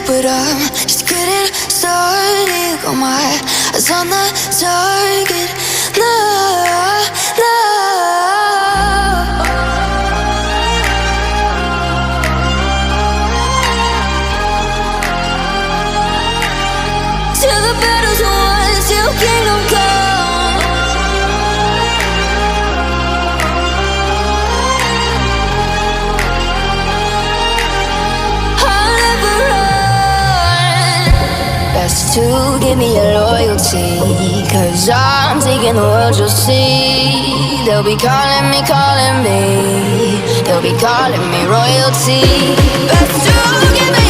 but I'm just getting started. Got my eyes on the target. No, no. Till the battle's won, till kingdom come. I'll never run. Best to give me your loyalty, 'cause I'm taking the world, you'll see. They'll be calling me, calling me. They'll be calling me royalty. Best to give me